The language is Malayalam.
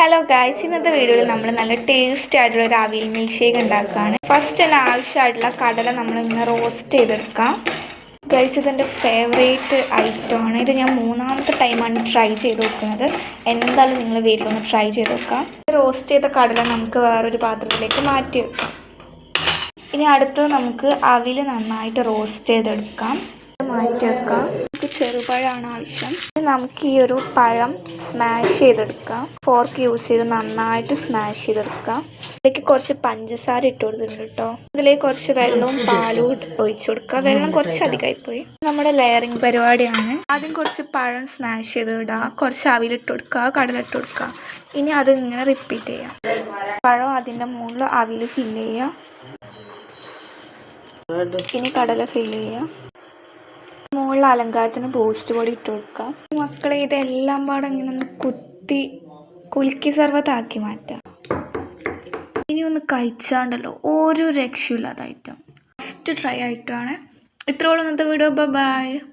ഹലോ ഗായ്സ്, ഇന്നത്തെ വീഡിയോയിൽ നമ്മൾ നല്ല ടേസ്റ്റി ആയിട്ടുള്ള ഒരു അവിയൽ മിൽക്ക് ഷേക്ക് ഉണ്ടാക്കുകയാണ്. ഫസ്റ്റ് തന്നെ ആവശ്യമായിട്ടുള്ള കടല നമ്മൾ ഇങ്ങനെ റോസ്റ്റ് ചെയ്തെടുക്കാം. ഗൈസ്, ഇതെൻ്റെ ഫേവറേറ്റ് ഐറ്റമാണ്. ഇത് ഞാൻ 3ാമത്തെ ടൈമാണ് ട്രൈ ചെയ്ത് നോക്കുന്നത്. എന്തായാലും നിങ്ങൾ വീട്ടിലൊന്ന് ട്രൈ ചെയ്ത് നോക്കാം. റോസ്റ്റ് ചെയ്ത കടല നമുക്ക് വേറൊരു പാത്രത്തിലേക്ക് മാറ്റി വെക്കാം. ഇനി അടുത്തത് നമുക്ക് അവിൽ നന്നായിട്ട് റോസ്റ്റ് ചെയ്തെടുക്കാം. മാറ്റി വെക്കാം. നമുക്ക് ചെറുപഴമാണ് ആവശ്യം. നമുക്ക് ഈ ഒരു പഴം സ്മാഷ് ചെയ്തെടുക്കാം. ഫോർക്ക് യൂസ് ചെയ്ത് നന്നായിട്ട് സ്മാഷ് ചെയ്തെടുക്കാം. ഇതിലേക്ക് കുറച്ച് പഞ്ചസാര ഇട്ട് കൊടുത്തിട്ടുണ്ട് കേട്ടോ. ഇതിലേക്ക് കുറച്ച് വെള്ളവും പാലും ഒഴിച്ചു കൊടുക്കുക. വെള്ളം കുറച്ച് അധികമായിപ്പോയി. നമ്മുടെ ലെയറിങ് പരിപാടിയാണ്. ആദ്യം കുറച്ച് പഴം സ്മാഷ് ചെയ്ത് ഇടുക, കുറച്ച് അവിലിട്ട് കൊടുക്കുക, കടലിട്ട് കൊടുക്കുക. ഇനി അത് ഇങ്ങനെ റിപ്പീറ്റ് ചെയ്യാം. പഴം അതിൻ്റെ മുകളിൽ അവിൽ ഫില്ല് ചെയ്യുക. ഇനി കടല ഫില്ല് ചെയ്യുക. മുകളിൽ അലങ്കാരത്തിന് ബൂസ്റ്റ് പൊടി ഇട്ട് കൊടുക്കാം. മക്കളെ, ഇതെല്ലാം പാടെ ഇങ്ങനെ ഒന്ന് കുലുക്കി സർവത്താക്കി മാറ്റാം. ഇനി ഒന്ന് കഴിച്ചാണ്ടല്ലോ ഒരു രക്ഷയില്ലാത്ത ഐറ്റം. ഫസ്റ്റ് ട്രൈ ആയിട്ടാണ്. ഇത്രയോളം ഇന്നത്തെ വീഡിയോ. ബൈ.